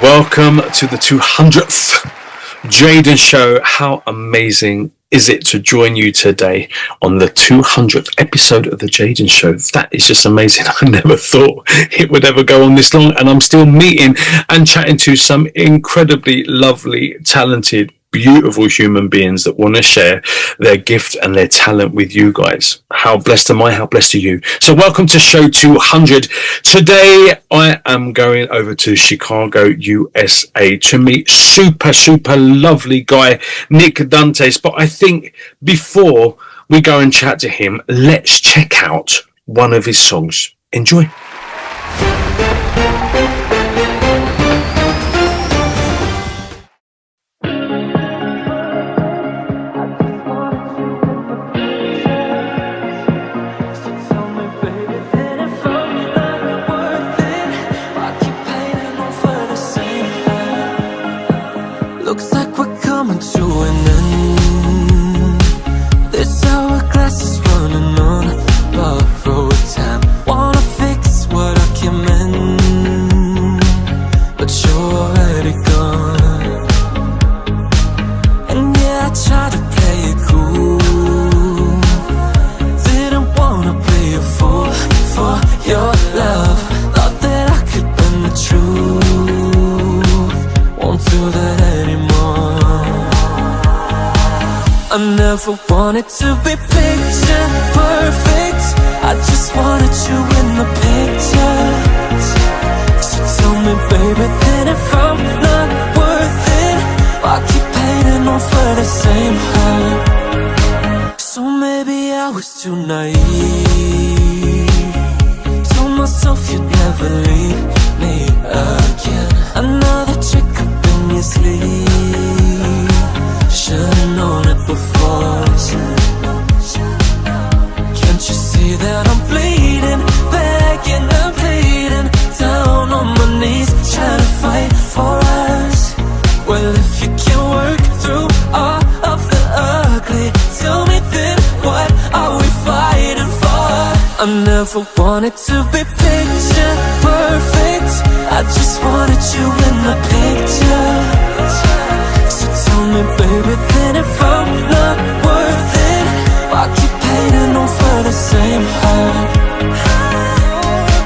Welcome to the 200th Jaden Show. How amazing is it to join you today on the 200th episode of the Jaden Show? That is just amazing. I never thought it would ever go on this long, and I'm still meeting and chatting to some incredibly lovely, talented, beautiful human beings that want to share their gift and their talent with you guys. How blessed am I? How blessed are you? So welcome to show 200. Today I am going over to Chicago, USA to meet super lovely guy Nic Dantes. But I think before we go and chat to him, let's check out one of his songs. Enjoy. Looks like we're coming to an end. This hourglass is running on borrowed time. Wanna fix what I can mend, but you're already gone. And yeah, I tried to play it cool. Didn't wanna be a fool for your love. Thought that I could bend the truth. Won't do that anymore. I never wanted to be picture perfect. I just wanted you in the picture. So tell me, baby, then if I'm not worth it, I keep painting on for the same hurt. So maybe I was too naive. Told myself you'd never leave me again. Another trick up in your sleeve. Should've known it before. Can't you see that I'm bleeding, begging and pleading, down on my knees, trying to fight for us? Well, if you can work through all of the ugly, tell me then, what are we fighting for? I never wanted to be picture perfect. I just wanted you in the picture. So tell me, baby, then if I'm not worth it, I keep painting on for the same hurt.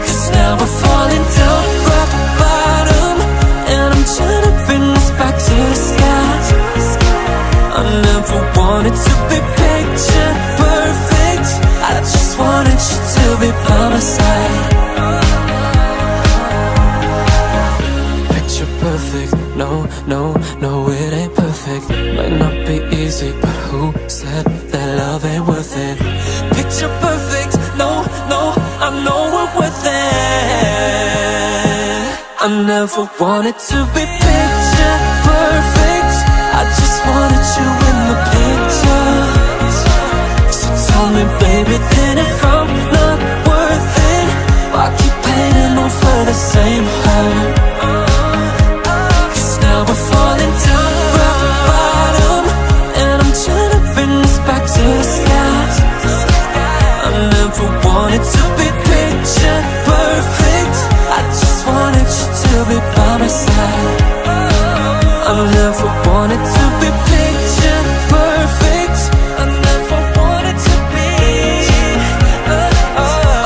Cause now we're falling down rock bottom, and I'm trying to bring us back to the sky. I never wanted to be picture perfect. I just wanted you to be by my side. Picture perfect, no, it ain't perfect. Might not be easy, but who said that love ain't worth it? Picture perfect, no, I know we're worth it. I never wanted to be picture perfect. I just wanted you in the picture. So tell me, baby, then if I'm not worth it, I keep painting on for the same hurt. Cause now we're falling down rock bottom, and I'm trying to bring us back to the sky. I never wanted to be picture perfect. I just wanted you to be by my side. I never wanted to be picture perfect. I never wanted to be.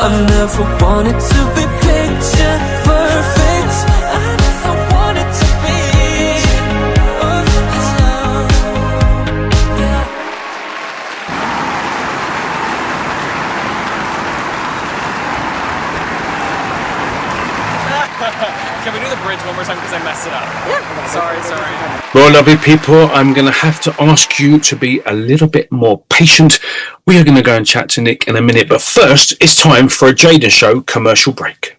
I never wanted to be picture perfect. I never wanted to be. Can we do the bridge one more time because I messed it up? Yeah. Sorry. Well, lovely people, I'm going to have to ask you to be a little bit more patient. We are going to go and chat to Nic in a minute, but first it's time for a Jaden Show commercial break.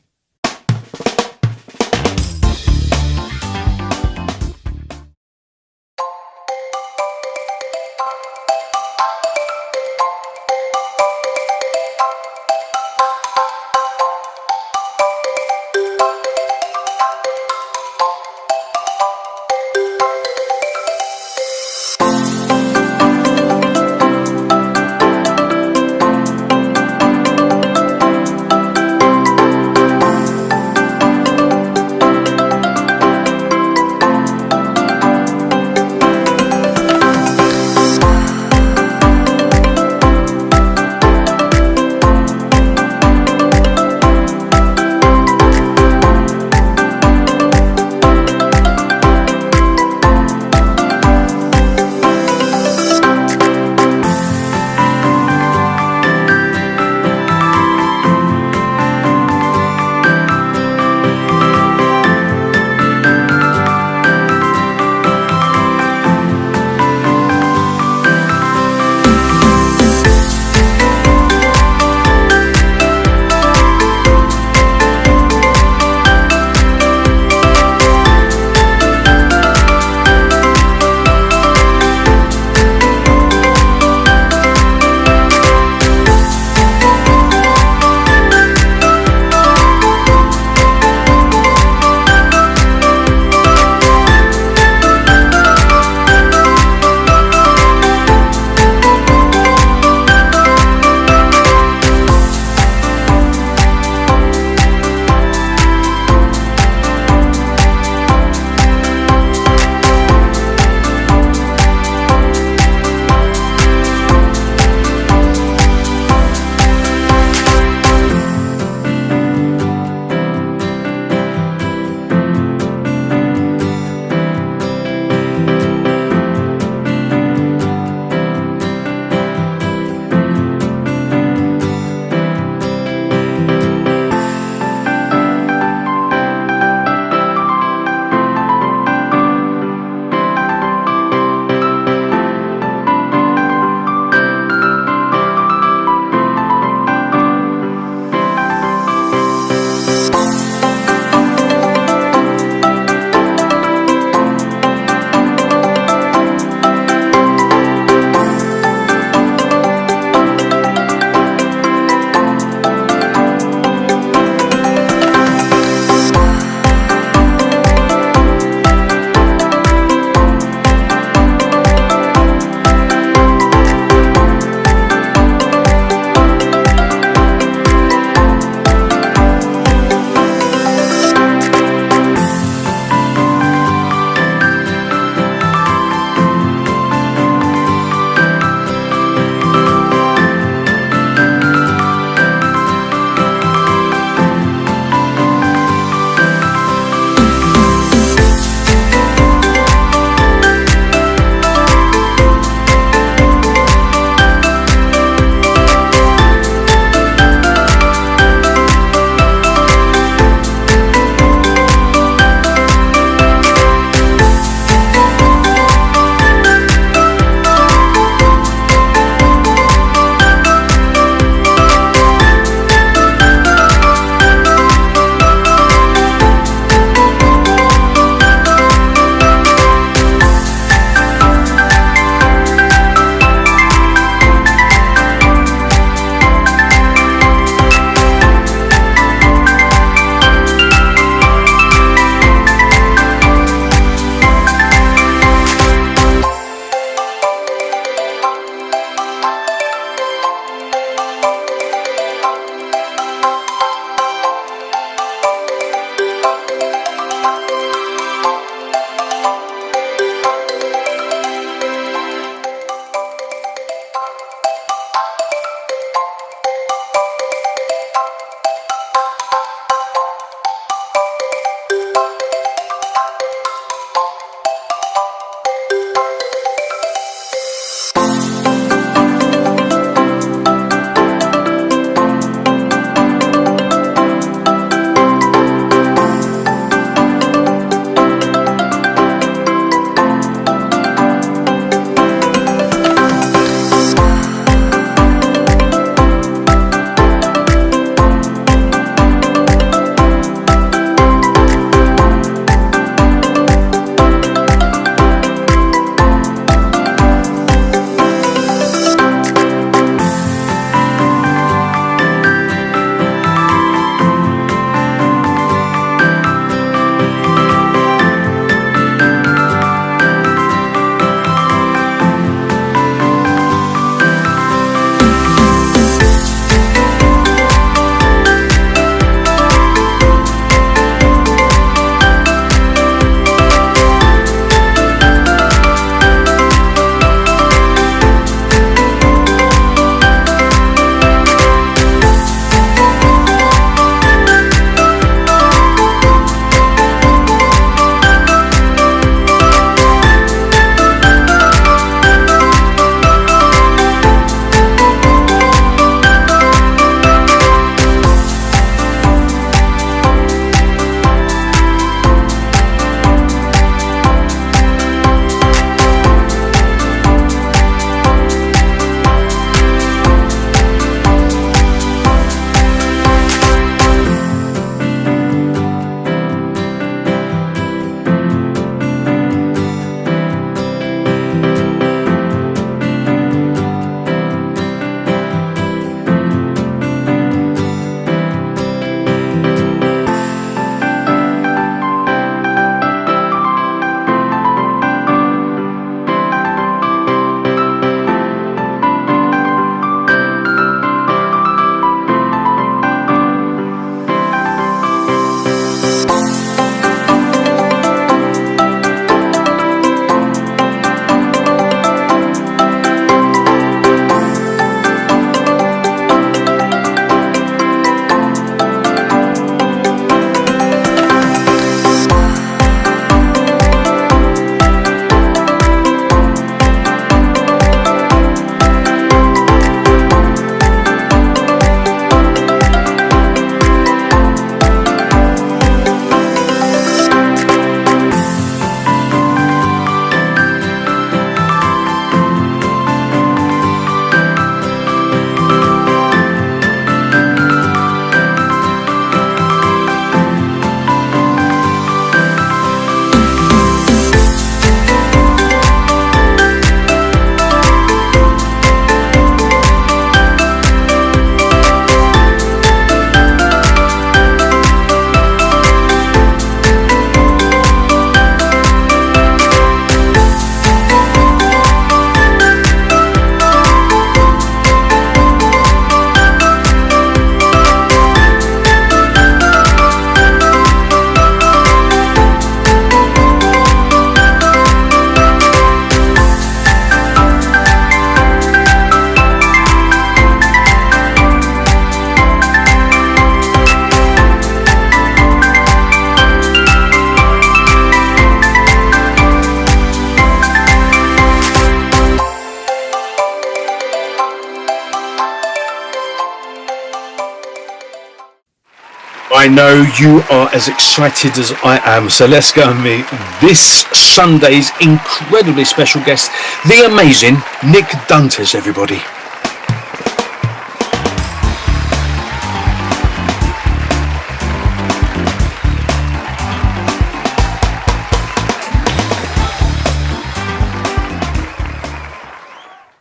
I know you are as excited as I am, so let's go and meet this Sunday's incredibly special guest, the amazing Nic Dantes, everybody.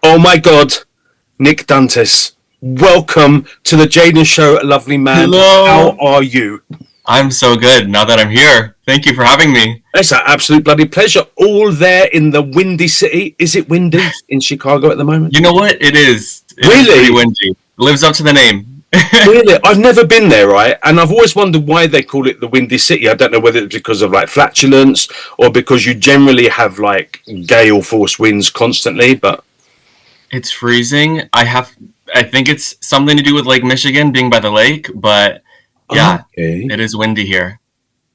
Oh my God, Nic Dantes. Welcome to the Jaden Show, lovely man. Hello. How are you? I'm so good now that I'm here. Thank you for having me. It's an absolute bloody pleasure. All there in the windy city. Is it windy in Chicago at the moment? You know what? It is. It Really? is pretty windy. It lives up to the name. Really? I've never been there, right? And I've always wondered why they call it the Windy City. I don't know whether it's because of like flatulence or because you generally have like gale force winds constantly, but It's freezing. I think it's something to do with Lake Michigan being by the lake, but yeah, okay. It is windy here.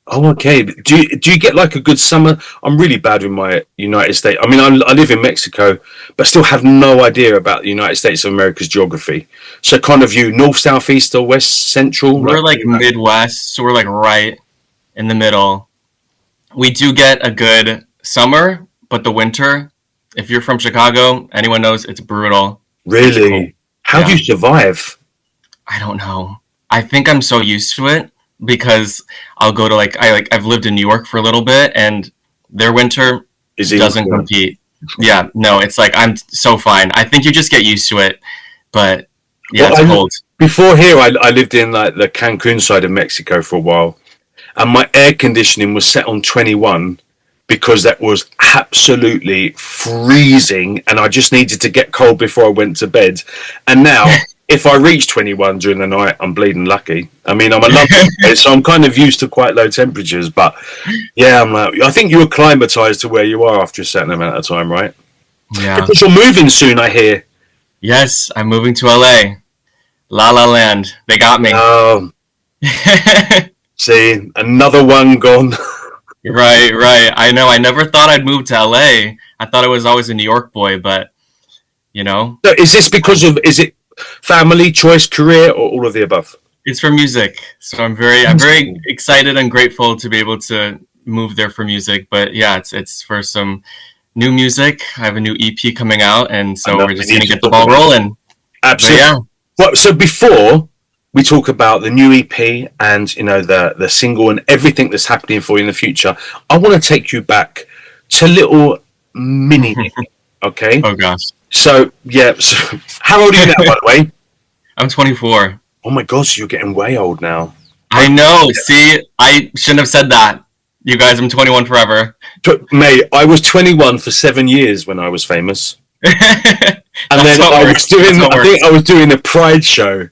Oh, okay. Do you get like a good summer? I'm really bad with my United States. I mean, I live in Mexico, but still have no idea about the United States of America's geography. So kind of you north, south, east, or west, central? We're like Midwest, so we're like right in the middle. We do get a good summer, but the winter, if you're from Chicago, anyone knows it's brutal. Really? It's cold. How do you survive? I don't know. I think I'm so used to it because I'll go to I've lived in New York for a little bit and their winter doesn't compete. Yeah, no, it's like I'm so fine. I think you just get used to it, but yeah, it's cold. Before here, I lived in like the Cancun side of Mexico for a while, and my air conditioning was set on 21 because that was absolutely freezing, and I just needed to get cold before I went to bed. And now, if I reach 21 during the night, I'm bleeding lucky. I mean, I'm a London kid, so I'm kind of used to quite low temperatures. But yeah, I think you acclimatise to where you are after a certain amount of time, right? Yeah. Because you're moving soon, I hear. Yes, I'm moving to LA. La La Land. They got me. See, another one gone. Right. I know. I never thought I'd move to LA. I thought I was always a New York boy, but you know. So is this because of, is it family, choice, career, or all of the above? It's for music. So I'm very excited and grateful to be able to move there for music. But yeah, it's for some new music. I have a new EP coming out, and so we're just gonna get the ball rolling. Absolutely. But yeah. Well, so before we talk about the new EP and the single and everything that's happening for you in the future, I want to take you back to little mini Nick, okay? Oh gosh. So yeah, so how old are you now, by the way? I'm 24. Oh my God, so you're getting way old now. I know. See, I shouldn't have said that. You guys, I'm 21 forever. Mate, I was 21 for 7 years when I was famous. And then I think I was doing a Pride show,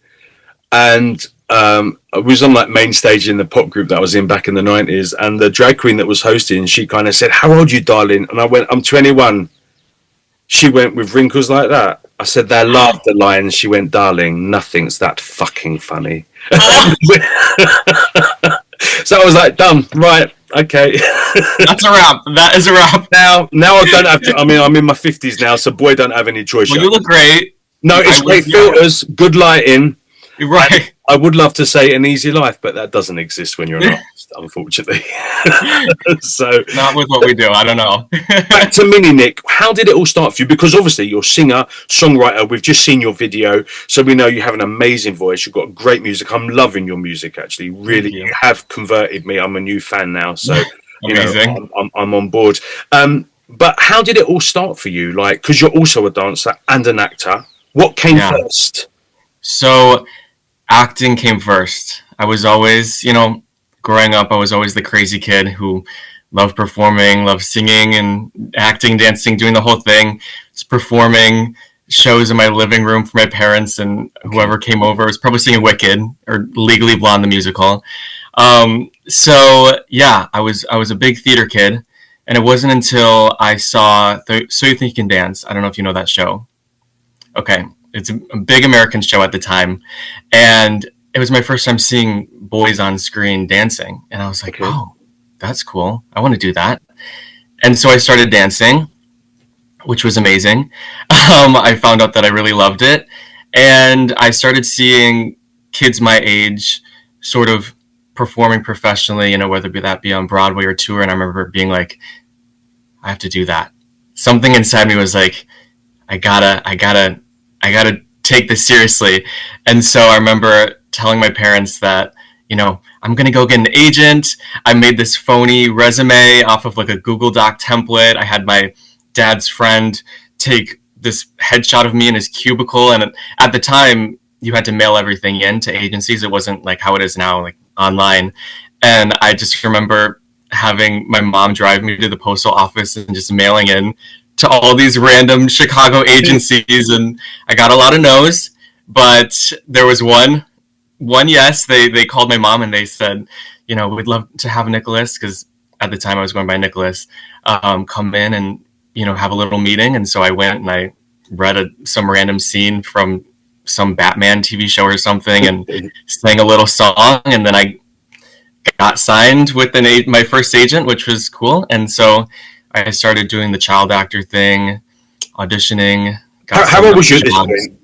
and I was on like main stage in the pop group that I was in back in the 90s, and the drag queen that was hosting, she kind of said, "How old are you, darling?" And I went, "I'm 21." She went, "With wrinkles like that?" I said, "That laughter line." She went, "Darling, nothing's that fucking funny." So I was like, done, right, okay. That's a wrap. That is a wrap. Now I don't have to, I mean, I'm in my 50s now, so boy, don't have any choice. Well, you look great. No, it's great filters, good lighting. Right. I would love to say an easy life, but that doesn't exist when you're an artist, unfortunately. So not with what we do. I don't know. Back to Mini Nick. How did it all start for you? Because obviously you're a singer, songwriter. We've just seen your video, so we know you have an amazing voice. You've got great music. I'm loving your music, actually. Really, you have converted me. I'm a new fan now, so amazing. I'm on board. But how did it all start for you? Like, because you're also a dancer and an actor. What came first? So acting came first. I was always, growing up, I was always the crazy kid who loved performing, loved singing and acting, dancing, doing the whole thing. Just performing shows in my living room for my parents, and whoever came over was probably singing Wicked or Legally Blonde, the musical. So yeah, I was a big theater kid, and it wasn't until I saw So You Think You Can Dance. I don't know if you know that show. Okay. It's a big American show at the time, and it was my first time seeing boys on screen dancing, and I was like, oh, that's cool. I want to do that. And so I started dancing, which was amazing. I found out that I really loved it, and I started seeing kids my age sort of performing professionally, whether that be on Broadway or tour. And I remember being like, I have to do that. Something inside me was like, I gotta take this seriously. And so I remember telling my parents that, I'm going to go get an agent. I made this phony resume off of like a Google Doc template. I had my dad's friend take this headshot of me in his cubicle. And at the time, you had to mail everything in to agencies. It wasn't like how it is now, like online. And I just remember having my mom drive me to the postal office and just mailing in to all these random Chicago agencies. And I got a lot of no's, but there was one yes. They called my mom and they said, we'd love to have Nicholas, because at the time I was going by Nicholas, come in and, have a little meeting. And so I went and I read some random scene from some Batman TV show or something and sang a little song. And then I got signed with my first agent, which was cool. And so I started doing the child actor thing, auditioning. How old was you at this point?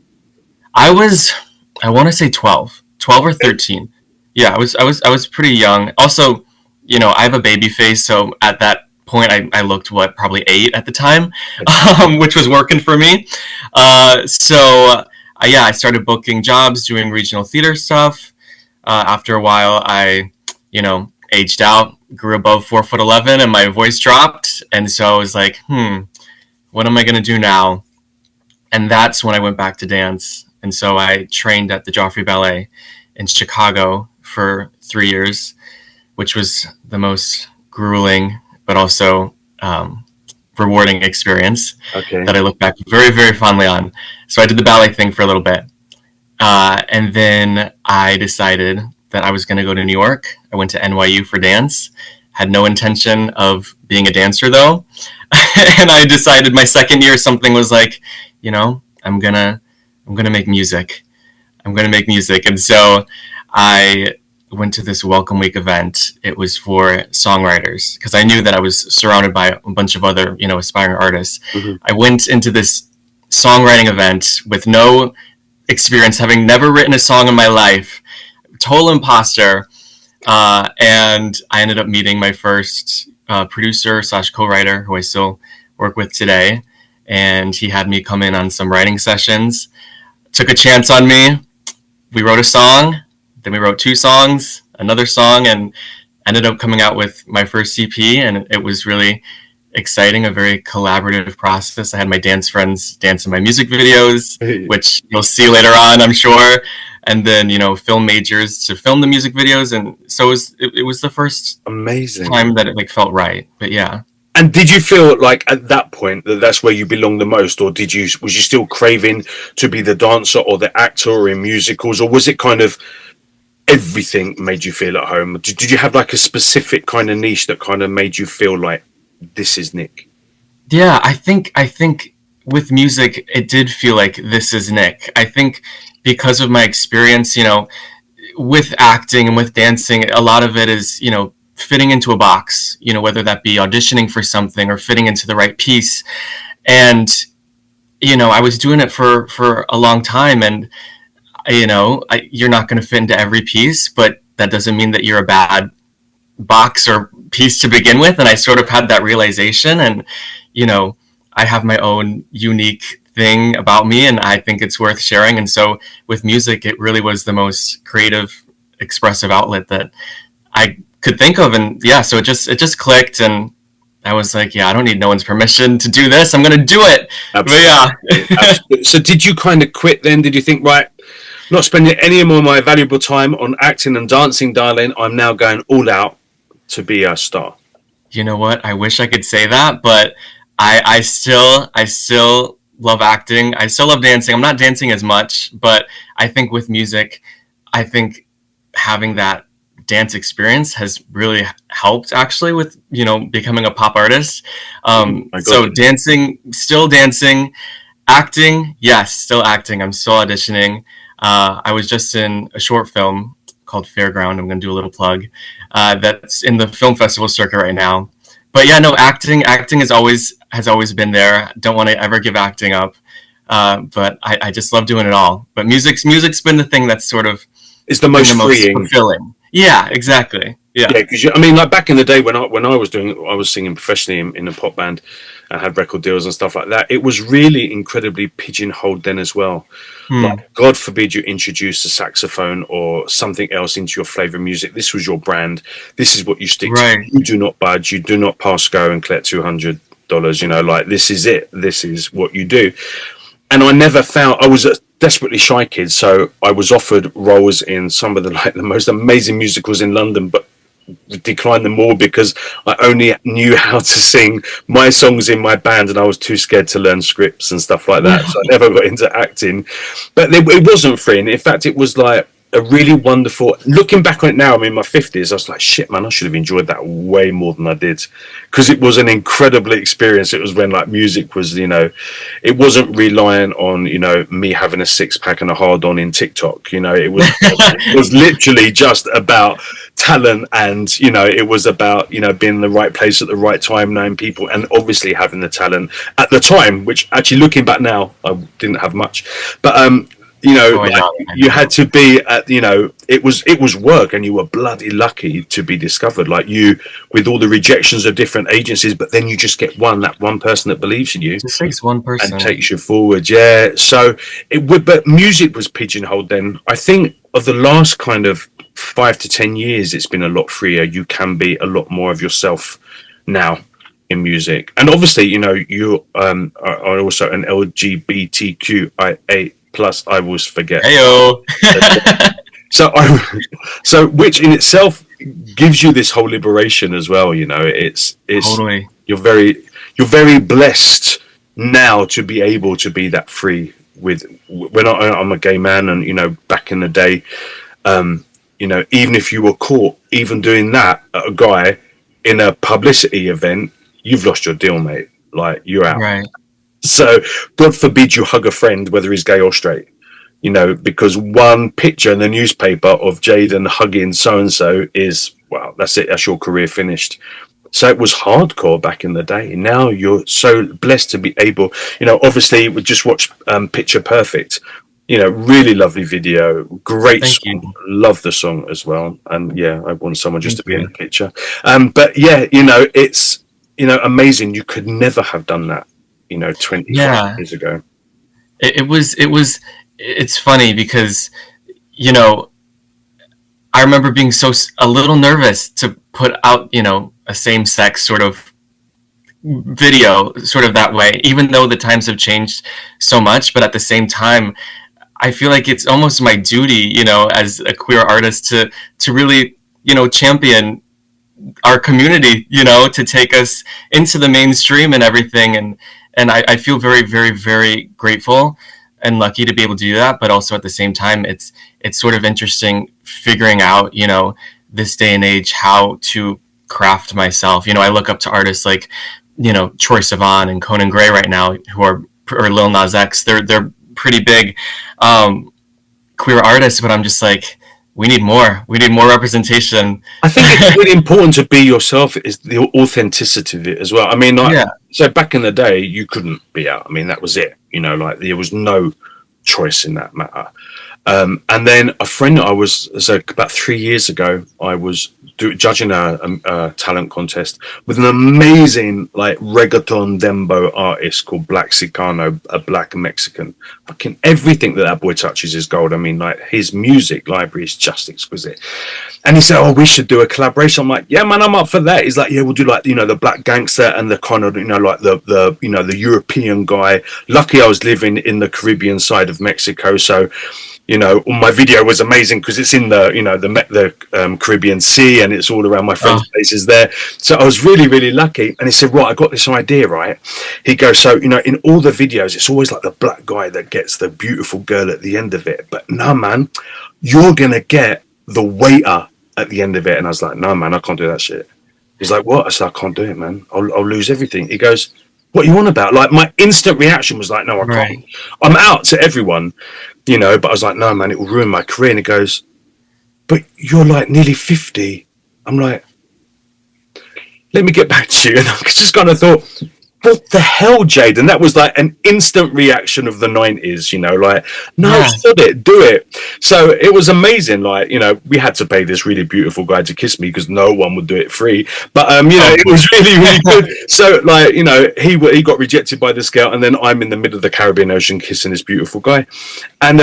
I want to say 12 or 13. Yeah, I was pretty young. Also, I have a baby face. So at that point, I looked, probably 8 at the time, which was working for me. I started booking jobs, doing regional theater stuff. After a while, I, aged out, grew above 4'11", and my voice dropped. And so I was like, what am I going to do now? And that's when I went back to dance. And so I trained at the Joffrey Ballet in Chicago for 3 years, which was the most grueling but also rewarding experience that I look back very, very fondly on. So I did the ballet thing for a little bit. And then I decided that I was going to go to New York. I went to NYU for dance. Had no intention of being a dancer, though. And I decided my second year, something was like, I'm gonna make music. And so I went to this Welcome Week event. It was for songwriters, because I knew that I was surrounded by a bunch of other, aspiring artists. Mm-hmm. I went into this songwriting event with no experience, having never written a song in my life, total imposter. And I ended up meeting my first producer / co-writer, who I still work with today. And he had me come in on some writing sessions, took a chance on me. We wrote a song, then we wrote 2 songs, another song, and ended up coming out with my first EP. And it was really exciting, a very collaborative process. I had my dance friends dance in my music videos, which you'll see later on, I'm sure. And then, film majors to film the music videos. And so it was the first amazing time that it felt right. But yeah. And did you feel like at that point that that's where you belonged the most, or was you still craving to be the dancer or the actor or in musicals, or was it kind of everything made you feel at home? Did you have like a specific kind of niche that kind of made you feel like this is Nic? Yeah, I think with music, it did feel like this is Nic. I think because of my experience, with acting and with dancing, a lot of it is, fitting into a box, whether that be auditioning for something or fitting into the right piece. And, I was doing it for a long time, and, you're not going to fit into every piece, but that doesn't mean that you're a bad box or piece to begin with. And I sort of had that realization, and, I have my own unique thing about me, and I think it's worth sharing. And so with music, it really was the most creative, expressive outlet that I could think of. And yeah, so it just clicked, and I was like, I don't need no one's permission to do this. I'm going to do it. Absolutely. But yeah. Absolutely. So did you kind of quit then? Did you think, right, not spending any more of my valuable time on acting and dancing, darling, I'm now going all out to be a star? You know what? I wish I could say that, but I still love acting. I still love dancing. I'm not dancing as much, but I think with music, I think having that dance experience has really helped actually with, becoming a pop artist. So dancing, still dancing, acting. Yes, still acting. I'm still auditioning. I was just in a short film called Fairground. I'm going to do a little plug. That's in the film festival circuit right now. But yeah, no, acting has always been there. Don't want to ever give acting up. But I just love doing it all. But music's been the thing that's sort of is the most freeing, fulfilling. Yeah, exactly. Yeah. Yeah, because I mean, like back in the day when I was singing professionally in a pop band and had record deals and stuff like that. It was really incredibly pigeonholed then as well. Hmm. Like, God forbid you introduce a saxophone or something else into your flavour of music. This was your brand. This is what you stick to. Right. You do not budge. You do not pass go and collect $200. You know, like this is it. This is what you do. And I never found I was a desperately shy kid, so I was offered roles in some of the most amazing musicals in London, but declined them all because I only knew how to sing my songs in my band, and I was too scared to learn scripts and stuff like that. So I never got into acting. But it wasn't free, and in fact, it was like a really wonderful. Looking back on it now, I'm in my 50s. I was like, shit, man, I should have enjoyed that way more than I did, because it was an incredible experience. It was when like music was, it wasn't relying on me having a six pack and a hard on in TikTok. It was literally just about talent, and it was about being in the right place at the right time, knowing people, and obviously having the talent at the time, which actually looking back now I didn't have much, but you had to be at it was work, and you were bloody lucky to be discovered, like you, with all the rejections of different agencies, but then you just get that one person that believes in you. It just takes one person and takes you forward. So but music was pigeonholed then. I think of the last kind of 5 to 10 years, it's been a lot freer. You can be a lot more of yourself now in music, and obviously you are also an LGBTQIA plus. I always forget. Heyo. So which in itself gives you this whole liberation as well. It's Totally. You're very blessed now to be able to be that free. When I'm a gay man, and back in the day, even if you were caught even doing that at a guy in a publicity event, you've lost your deal, mate. Like, you're out. Right. So God forbid you hug a friend, whether he's gay or straight, because one picture in the newspaper of Jaden hugging so-and-so is, wow, that's it. That's your career finished. So it was hardcore back in the day. Now you're so blessed to be able, obviously we just watched Picture Perfect, really lovely video, great Thank song. you. Love the song as well. And yeah, I want someone just to be in the picture. But yeah, it's, amazing. You could never have done that, 25 years ago. It's funny because, I remember being a little nervous to put out, a same-sex sort of video sort of that way, even though the times have changed so much. But at the same time, I feel like it's almost my duty, as a queer artist to really, champion our community, to take us into the mainstream and everything. And I feel very, very, very grateful and lucky to be able to do that. But also at the same time, it's sort of interesting figuring out, this day and age, how to craft myself. I look up to artists like, Troye Sivan and Conan Gray right now, or Lil Nas X. They're pretty big queer artists, but I'm just like, we need more representation. I think it's really important to be yourself, is the authenticity of it as well. I mean, so back in the day, you couldn't be out. I mean, that was it. Like, there was no choice in that matter. And then a friend about 3 years ago, I was judging a talent contest with an amazing like reggaeton dembo artist called Black Sicano, a black Mexican. Fucking everything that boy touches is gold. I mean, like, his music library is just exquisite. And he said, "Oh, we should do a collaboration." I'm like, "Yeah, man, I'm up for that." He's like, "Yeah, we'll do like the black gangster and the kind of like the European guy." Lucky I was living in the Caribbean side of Mexico, so my video was amazing because it's in the Caribbean Sea, and it's all around my friends' places there. So I was really, really lucky. And he said, "Right, I got this idea, right?" He goes, "So, in all the videos, it's always like the black guy that gets the beautiful girl at the end of it. But no, man, you're going to get the waiter at the end of it." And I was like, "No, man, I can't do that shit." He's like, "What?" I said, "I can't do it, man. I'll lose everything." He goes, "What are you on about?" Like, my instant reaction was like, "No, I can't. I'm out to everyone." But I was like, "No, man, it will ruin my career." And he goes, "But you're like nearly 50. I'm like, "Let me get back to you." And I just kind of thought, what the hell, Jaden? That was like an instant reaction of the 90s, you know, like, no, Yeah. stop it, do it. So it was amazing. Like, you know, we had to pay this really beautiful guy to kiss me because no one would do it free. But, you know, it was really, really good. So, like, you know, he got rejected by this girl, and then I'm in the middle of the Caribbean Ocean kissing this beautiful guy. And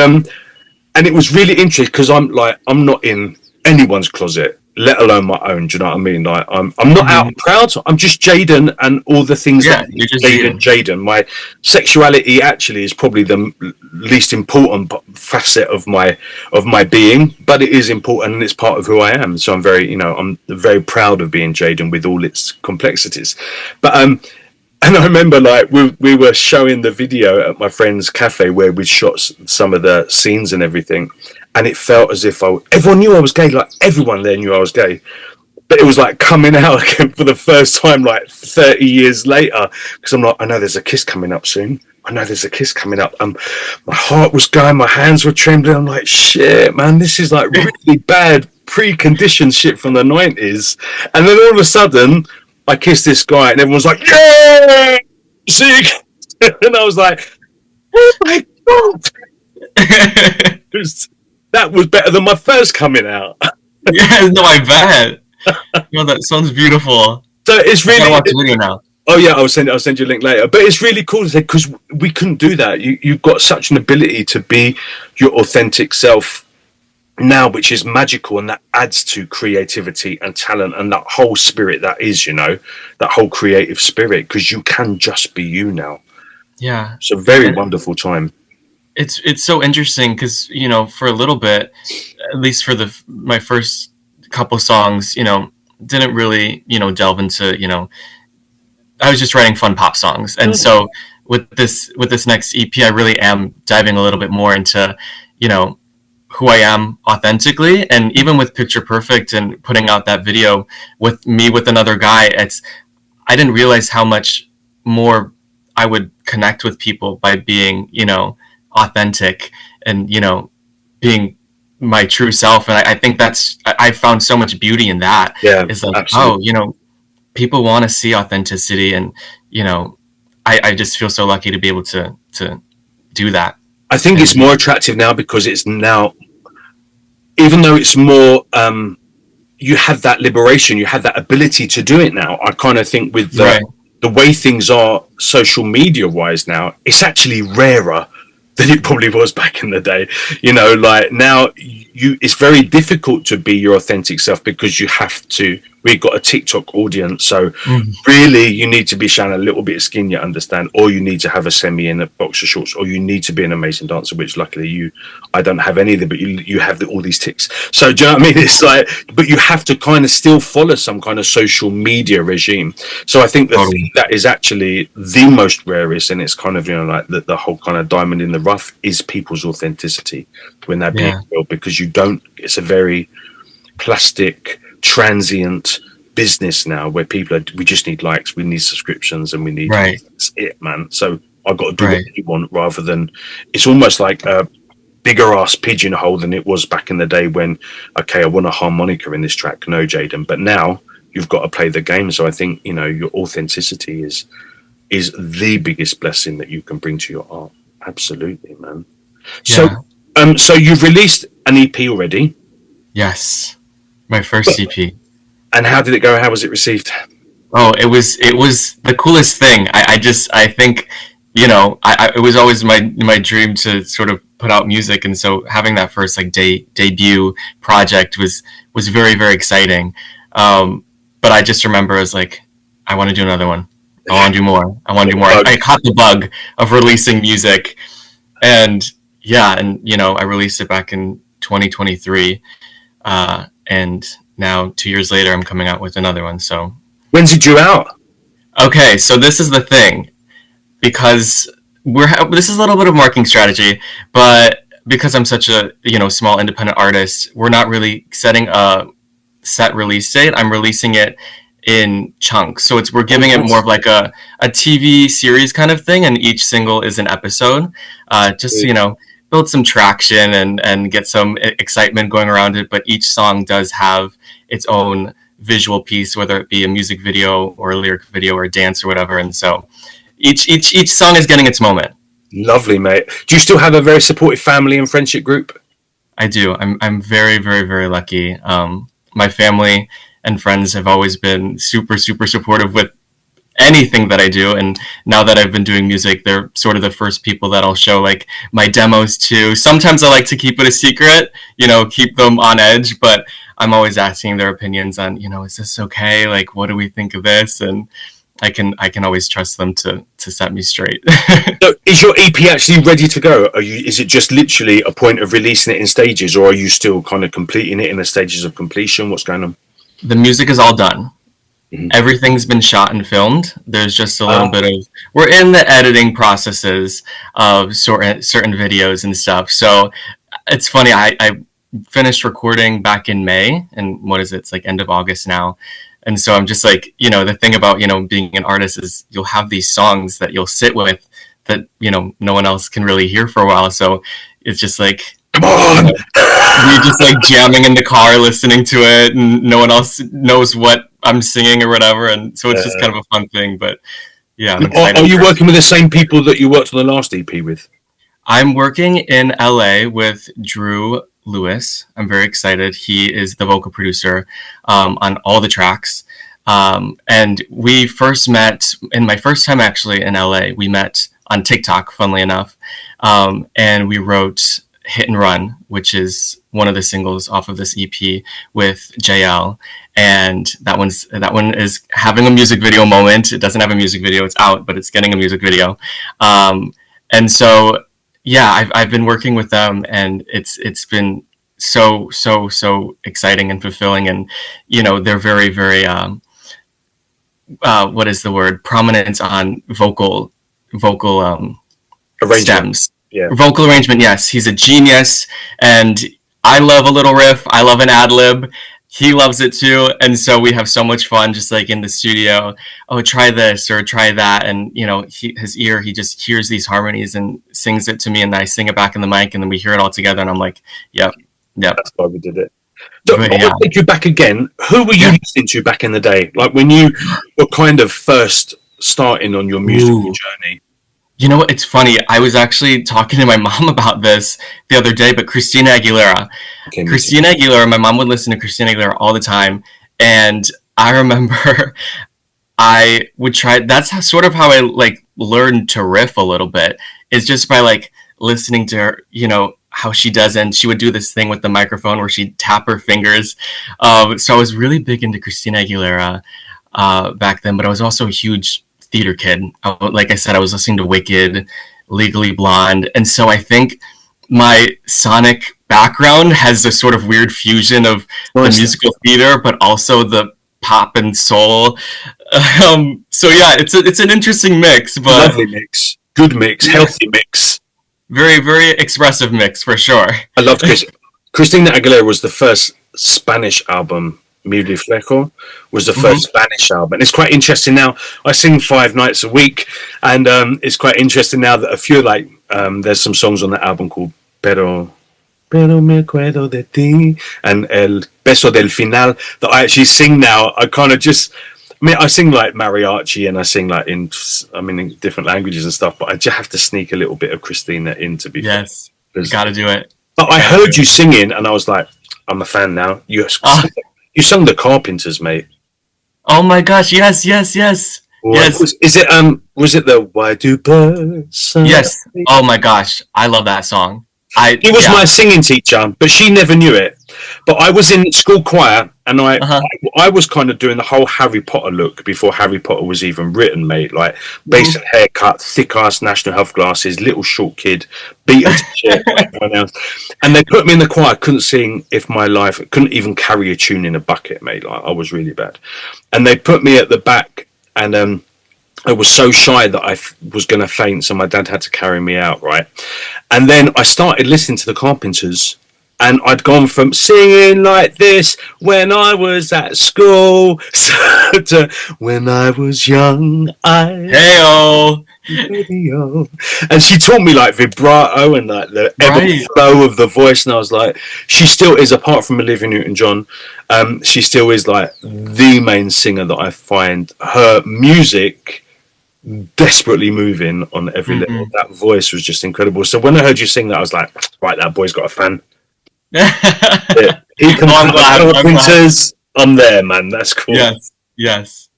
it was really interesting because I'm not in anyone's closet, let alone my own. Do you know what I mean? Like, I'm not out and proud. I'm just Jaden, and all the things that you're just Jaden. My sexuality actually is probably the least important facet of my being, but it is important and it's part of who I am. So I'm very proud of being Jaden with all its complexities. But and I remember, like, we were showing the video at my friend's cafe where we shot some of the scenes and everything, and it felt as if everyone knew I was gay. Like, everyone there knew I was gay, but it was like coming out again for the first time, like 30 years later. Because I'm like, I know there's a kiss coming up soon. I know there's a kiss coming up. My heart was going, my hands were trembling. I'm like, shit, man, this is like really bad preconditioned shit from the 90s. And then all of a sudden, I kissed this guy, and everyone's like, yeah, see? And I was like, oh my God. That was better than my first coming out. Yeah, no, I bet. No, that sounds beautiful. So it's really. I gotta watch the video now. Oh yeah, I'll send you a link later. But it's really cool to say, because we couldn't do that. You've got such an ability to be your authentic self now, which is magical, and that adds to creativity and talent and that whole spirit that is, you know, that whole creative spirit, because you can just be you now. Yeah, it's a very wonderful time. It's so interesting because, you know, for a little bit, at least for my first couple songs, you know, didn't really, you know, delve into, you know, I was just writing fun pop songs. And so with this next EP, I really am diving a little bit more into, you know, who I am authentically. And even with Picture Perfect and putting out that video with me with another guy, I didn't realize how much more I would connect with people by being, you know, authentic and, you know, being my true self. And I think I found so much beauty in that. Yeah, it's like, absolutely. oh, you know, people want to see authenticity, and, you know, I just feel so lucky to be able to do that. I think it's more attractive now because it's now, even though it's more, you have that liberation, you have that ability to do it now. I kind of think with the way things are social media wise now, it's actually rarer than it probably was back in the day. You know, like now it's very difficult to be your authentic self because we've got a TikTok audience. So really you need to be showing a little bit of skin, you understand, or you need to have a semi in a boxer shorts, or you need to be an amazing dancer, which luckily I don't have any of them, but you have all these ticks. So do you know what I mean? It's like, but you have to kind of still follow some kind of social media regime. So I think the thing that is actually the most rarest, and it's kind of, you know, like the whole kind of diamond in the rough, is people's authenticity when they're being real, because it's a very plastic, transient business now where we just need likes, we need subscriptions, and we need that's it, man. So I've got to do what you want, rather than, it's almost like a bigger ass pigeonhole than it was back in the day when, okay, I want a harmonica in this track, no, Jaden, but now you've got to play the game. So I think, you know, your authenticity is the biggest blessing that you can bring to your art. Absolutely, man. So you've released an EP already? Yes, my first EP. And how did it go? How was it received? Oh, it was the coolest thing. I think, you know, it was always my dream to sort of put out music, and so having that first like debut project was very, very exciting. But I just remember I was like, I want to do another one. I want to do more. I caught the bug of releasing music, and you know, I released it back in 2023, and now 2 years later, I'm coming out with another one. So when's it due out? Okay, so this is the thing, because this is a little bit of marketing strategy, but because I'm such a, you know, small independent artist, we're not really setting a set release date. I'm releasing it in chunks, so we're giving it more of like a TV series kind of thing, and each single is an episode, just to, you know, build some traction and get some excitement going around it. But each song does have its own visual piece, whether it be a music video or a lyric video or a dance or whatever. And so each song is getting its moment. Lovely, mate. Do you still have a very supportive family and friendship group? I do. I'm very, very, very lucky. My family and friends have always been super, super supportive with anything that I do. And now that I've been doing music, they're sort of the first people that I'll show like my demos to. Sometimes I like to keep it a secret, keep them on edge, but I'm always asking their opinions on, is this okay? Like, what do we think of this? And I can always trust them to set me straight. So is your EP actually ready to go? Is it just literally a point of releasing it in stages, or are you still kind of completing it in the stages of completion? What's going on? The music is all done. Mm-hmm. Everything's been shot and filmed. There's just a little bit of, we're in the editing processes of certain videos and stuff. So it's funny. I finished recording back in May, and what is it? It's like end of August now. And so I'm just like, the thing about, being an artist is you'll have these songs that you'll sit with that, no one else can really hear for a while. So it's just like, come on, we're just like jamming in the car, listening to it, and no one else knows what I'm singing or whatever. And so it's just kind of a fun thing. But yeah, I'm excited. Are you working with the same people that you worked on the last EP with? I'm working in LA with Drew Lewis. I'm very excited. He is the vocal producer on all the tracks. And we first met in my first time actually in LA. We met on TikTok, funnily enough. And we wrote Hit and Run, which is one of the singles off of this EP with JL. And that one is having a music video moment. It doesn't have a music video. It's out, but it's getting a music video. And so, yeah, I've been working with them, and it's been so exciting and fulfilling. And, they're very, very, what is the word? Prominent on vocal stems. Yeah. Vocal arrangement, yes. He's a genius, and I love a little riff. I love an ad lib. He loves it too, and so we have so much fun just like in the studio. Oh, try this or try that, and he just hears these harmonies and sings it to me, and I sing it back in the mic, and then we hear it all together, and I'm like, yep. That's why we did it. So, yeah. I want to take you back again. Who were you listening to back in the day? Like when you were kind of first starting on your musical journey? It's funny. I was actually talking to my mom about this the other day, but Christina Aguilera. Okay, Christina Aguilera, my mom would listen to Christina Aguilera all the time. And I remember I would try, that's sort of how I like learned to riff a little bit, is just by like listening to her, how she does. And she would do this thing with the microphone where she'd tap her fingers. So I was really big into Christina Aguilera back then, but I was also a huge theater kid. Like I said, I was listening to Wicked, Legally Blonde, and so I think my sonic background has a sort of weird fusion of the musical theater, but also the pop and soul. So yeah, it's an interesting mix, but lovely mix, good mix, healthy mix, very, very expressive mix for sure. I loved Christina Aguilera was the first Spanish album. Mi Reflejo was the first Spanish album. And it's quite interesting now. I sing 5 nights a week, and it's quite interesting now that a few there's some songs on that album called Pero me acuerdo de ti and El Beso del Final that I actually sing now. I sing like mariachi, and I sing like in different languages and stuff, but I just have to sneak a little bit of Christina in to be yes, gotta do it. But I heard you singing, and I was like, I'm a fan now. You sung the Carpenters, mate. Oh my gosh! Yes. What? Yes. Was it the Why Do Birds Sing? Yes. Oh my gosh, I love that song. He was my singing teacher, but she never knew it. But I was in school choir, and I was kind of doing the whole Harry Potter look before Harry Potter was even written, mate. Like basic haircut, thick ass National Health glasses, little short kid, beaten to shit like everyone else. And they put me in the choir. Couldn't sing if my life. Couldn't even carry a tune in a bucket, mate. Like I was really bad. And they put me at the back, and I was so shy that I was going to faint, so my dad had to carry me out, right? And then I started listening to the Carpenters, and I'd gone from singing like this when I was at school to when I was young. Hey-oh! video. And she taught me like vibrato and like the ebb and Right. flow of the voice, and I was like, she still is, apart from Olivia Newton-John, she still is like the main singer that I find her music desperately moving on every level. That voice was just incredible. So when I heard you sing that, I was like, right, that boy's got a fan. Yeah. He can I'm glad. printers. I'm there, man. That's cool. Yes.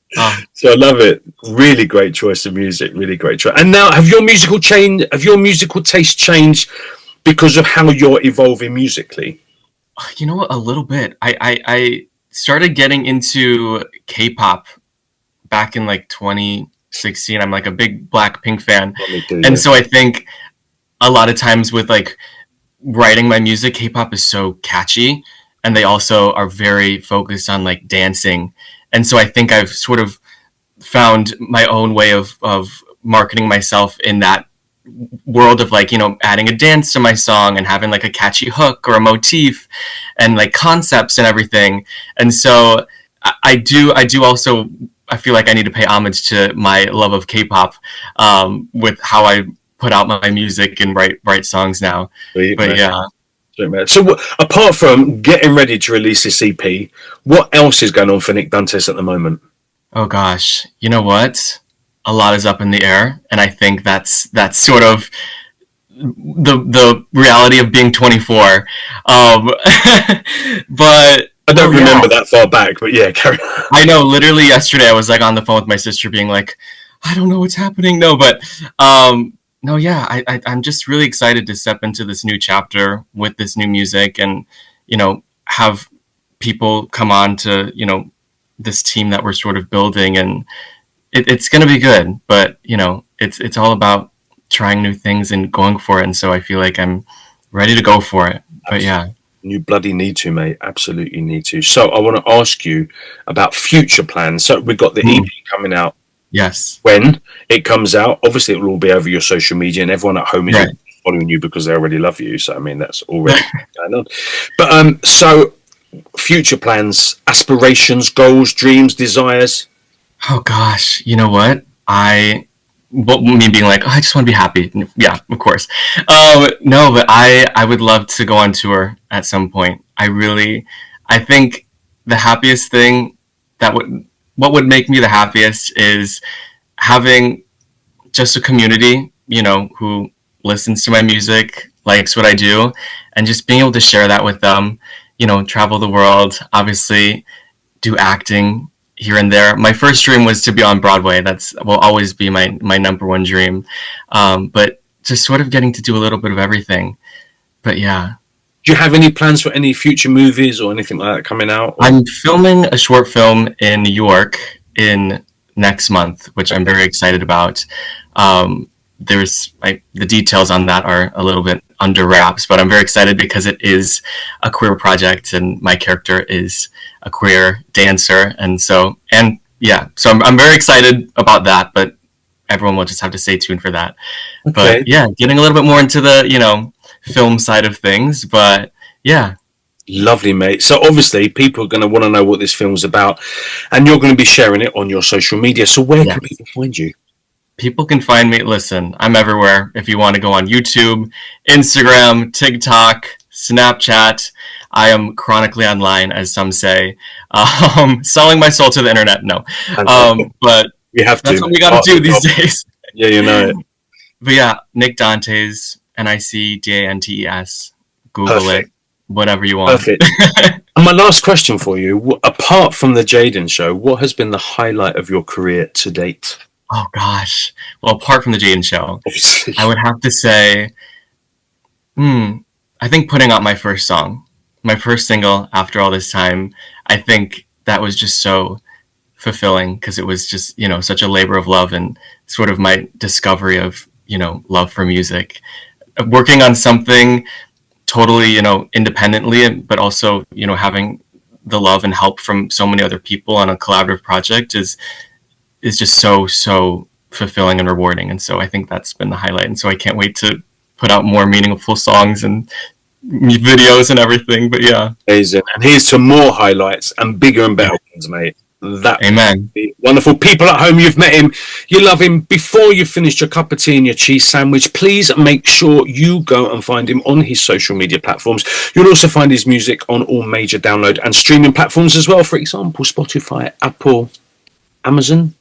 So I love it. Really great choice of music. Really great choice. And now, have your musical taste changed because of how you're evolving musically? You know what? A little bit. I started getting into K-pop back in like 2016. I'm like a big Blackpink fan, and so I think a lot of times with like writing my music, K-pop is so catchy, and they also are very focused on like dancing. And so I think I've sort of found my own way of marketing myself in that world of like, you know, adding a dance to my song and having like a catchy hook or a motif and like concepts and everything. And so I do also, I feel like I need to pay homage to my love of K-pop with how I put out my music and write songs now. But yeah. So apart from getting ready to release this EP, what else is going on for Nic Dantes at the moment? Oh gosh, you know what? A lot is up in the air, and I think that's sort of the reality of being 24. But I don't remember that far back, but yeah, carry on. I know. Literally yesterday, I was like on the phone with my sister, being like, "I don't know what's happening." No, but no, yeah, I'm just really excited to step into this new chapter with this new music, and you know, have people come on to, you know, this team that we're sort of building, and it's going to be good. But you know, it's all about trying new things and going for it, and so I feel like I'm ready to go for it. But yeah. You bloody need to, mate. Absolutely need to. So I want to ask you about future plans. So we've got the EP coming out. Yes. When it comes out, obviously it will all be over your social media, and everyone at home is following you because they already love you. So I mean, that's already going on. But so future plans, aspirations, goals, dreams, desires. Oh gosh, you know what? Me being like, oh, I just want to be happy. Yeah, of course. No, but I would love to go on tour at some point. I think the happiest thing what would make me the happiest is having just a community, you know, who listens to my music, likes what I do, and just being able to share that with them, you know, travel the world, obviously do acting here and there. My first dream was to be on Broadway. That's will always be my number one dream. But just sort of getting to do a little bit of everything. But yeah. Do you have any plans for any future movies or anything like that coming out? I'm filming a short film in New York in next month, which I'm very excited about. There's the details on that are a little bit under wraps, but I'm very excited because it is a queer project and my character is a queer dancer, so I'm very excited about that, but everyone will just have to stay tuned for that. Okay. But yeah, getting a little bit more into the, you know, film side of things, but yeah. Lovely, mate. So obviously people are going to want to know what this film's about, and you're going to be sharing it on your social media. So where can people find you? People can find me. Listen, I'm everywhere. If you want to go on YouTube, Instagram, TikTok, Snapchat, I am chronically online, as some say. Selling my soul to the internet, no. But you have to. That's what we got to do these days. Yeah, you know it. But yeah, Nic Dantes, NicDantes. Google it, whatever you want. Perfect. And my last question for you: apart from the Jaden Show, what has been the highlight of your career to date? Oh gosh. Well, apart from the Jaden Show, obviously, I would have to say, I think putting out my first song, my first single after all this time, I think that was just so fulfilling because it was just, you know, such a labor of love and sort of my discovery of, you know, love for music. Working on something totally, you know, independently, but also, you know, having the love and help from so many other people on a collaborative project is just so fulfilling and rewarding. And so I think that's been the highlight. And so I can't wait to put out more meaningful songs and videos and everything. But yeah. Amazing. And here's some more highlights and bigger and better ones, mate. That Amen. wonderful. People at home, you've met him, you love him. Before you've finished your cup of tea and your cheese sandwich, please make sure you go and find him on his social media platforms. You'll also find his music on all major download and streaming platforms as well. For example, Spotify, Apple, Amazon.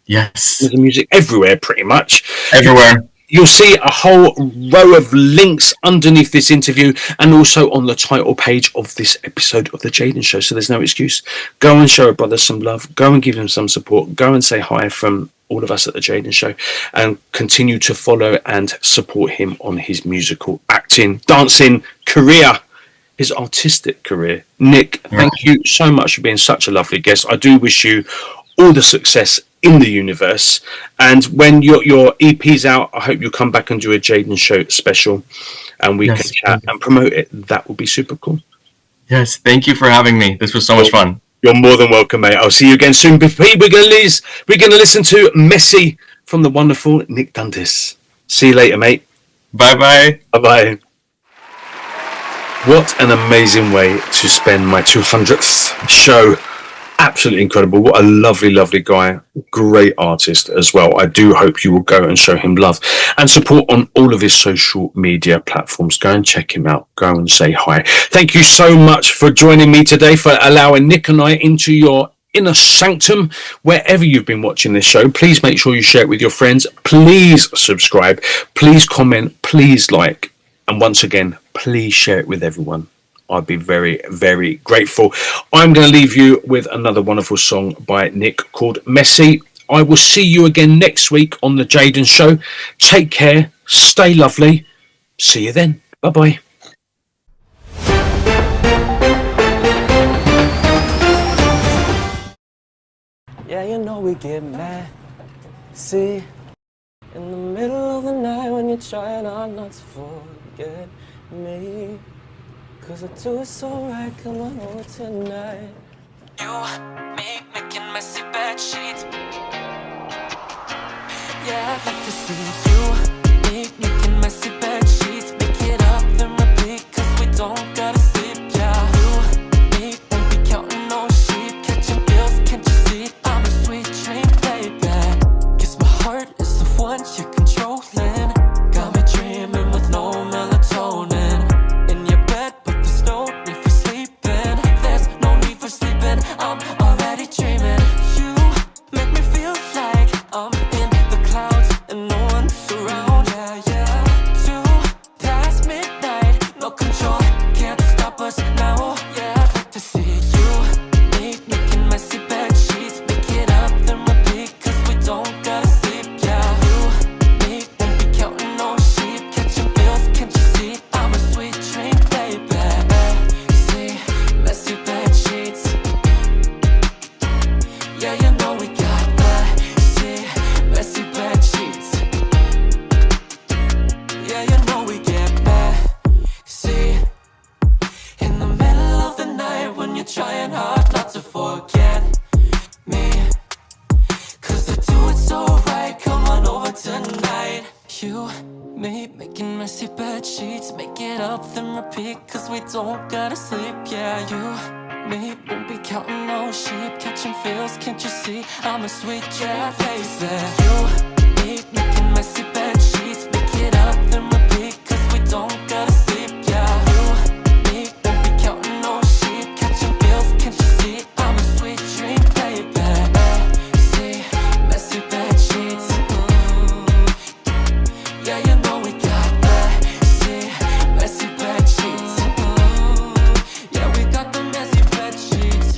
Yes. Amazon Music, everywhere pretty much. Everywhere. You'll see a whole row of links underneath this interview and also on the title page of this episode of The Jaden Show. So there's no excuse. Go and show a brother some love. Go and give him some support. Go and say hi from all of us at The Jaden Show and continue to follow and support him on his musical acting, dancing career, his artistic career. Nic, thank you so much for being such a lovely guest. I do wish you all the success in the universe, and when your EP's out, I hope you'll come back and do a Jaden Show special and we can chat and promote it. That would be super cool. Yes, thank you for having me. This was so much fun. You're more than welcome, mate. I'll see you again soon. We're gonna listen to Messy from the wonderful Nic Dantes. See you later, mate. Bye-bye. Bye-bye. What an amazing way to spend my 200th show. Absolutely incredible. What a lovely, lovely guy. Great artist as well. I do hope you will go and show him love and support on all of his social media platforms. Go and check him out. Go and say hi. Thank you so much for joining me today, for allowing Nic and I into your inner sanctum. Wherever you've been watching this show, please make sure you share it with your friends. Please subscribe. Please comment. Please like. And once again, please share it with everyone. I'd be very, very grateful. I'm going to leave you with another wonderful song by Nic called Messy. I will see you again next week on The Jaden Show. Take care. Stay lovely. See you then. Bye-bye. Yeah, you know we get mad. See, in the middle of the night when you're trying hard not to forget me. 'Cause I do it so right, come on over tonight. You, me, making messy bed sheets. Yeah, I'd like to see you, me, making messy bed sheets. Make it up then repeat, 'cause we don't gotta sleep. Yeah, you, me, won't be counting no sheep. Catching bills, can't you see? I'm a sweet dream, baby. Guess my heart is the one you're controlling. Got me dreaming with no melatonin. I'm already dreaming. You make me feel like I'm in the clouds and no one's around. Yeah, yeah. 2 past midnight, no control, can't stop us now. Yeah, I'd like to see you, me, making messy bed sheets. Make it up then repeat, 'cause we don't gotta sleep. Yeah, you, me, won't be counting no sheep. Catching bills, can't you see? I'm a sweet dream, baby. See, messy bed sheets. Yeah, you know we got messy, messy bed sheets. Yeah, you know we get messy. In the middle of the night when you're trying hard not to forget me. 'Cause I do it so right, come on over tonight. You, me, making messy bed sheets. Make it up then repeat, 'cause we don't gotta sleep. Yeah, you, me, won't be counting no sheep. Catching feels, can't you see? I'm a sweet jet, baby. You, me, making messy bed sheets. Make it up then repeat, 'cause we don't gotta sleep. Yeah, you, me, won't be counting no sheep. Catching feels, can't you see? I'm a sweet dream, baby. See, messy bed sheets. Yeah, you know we got messy, messy bed sheets. Yeah, we got the messy bed sheets.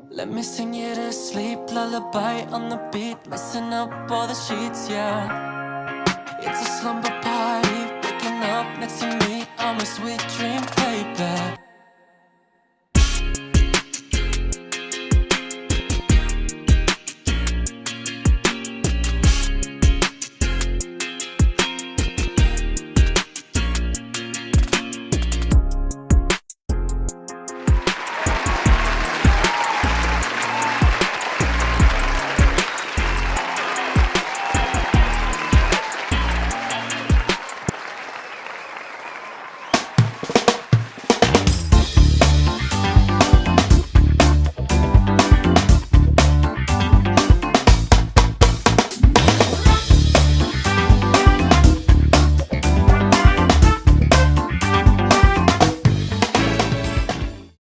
Let me sing you to sleep, lullaby on the beat, messing up all the sheets, yeah. It's a slumber party, waking up next to me, I'm a sweet dream, baby.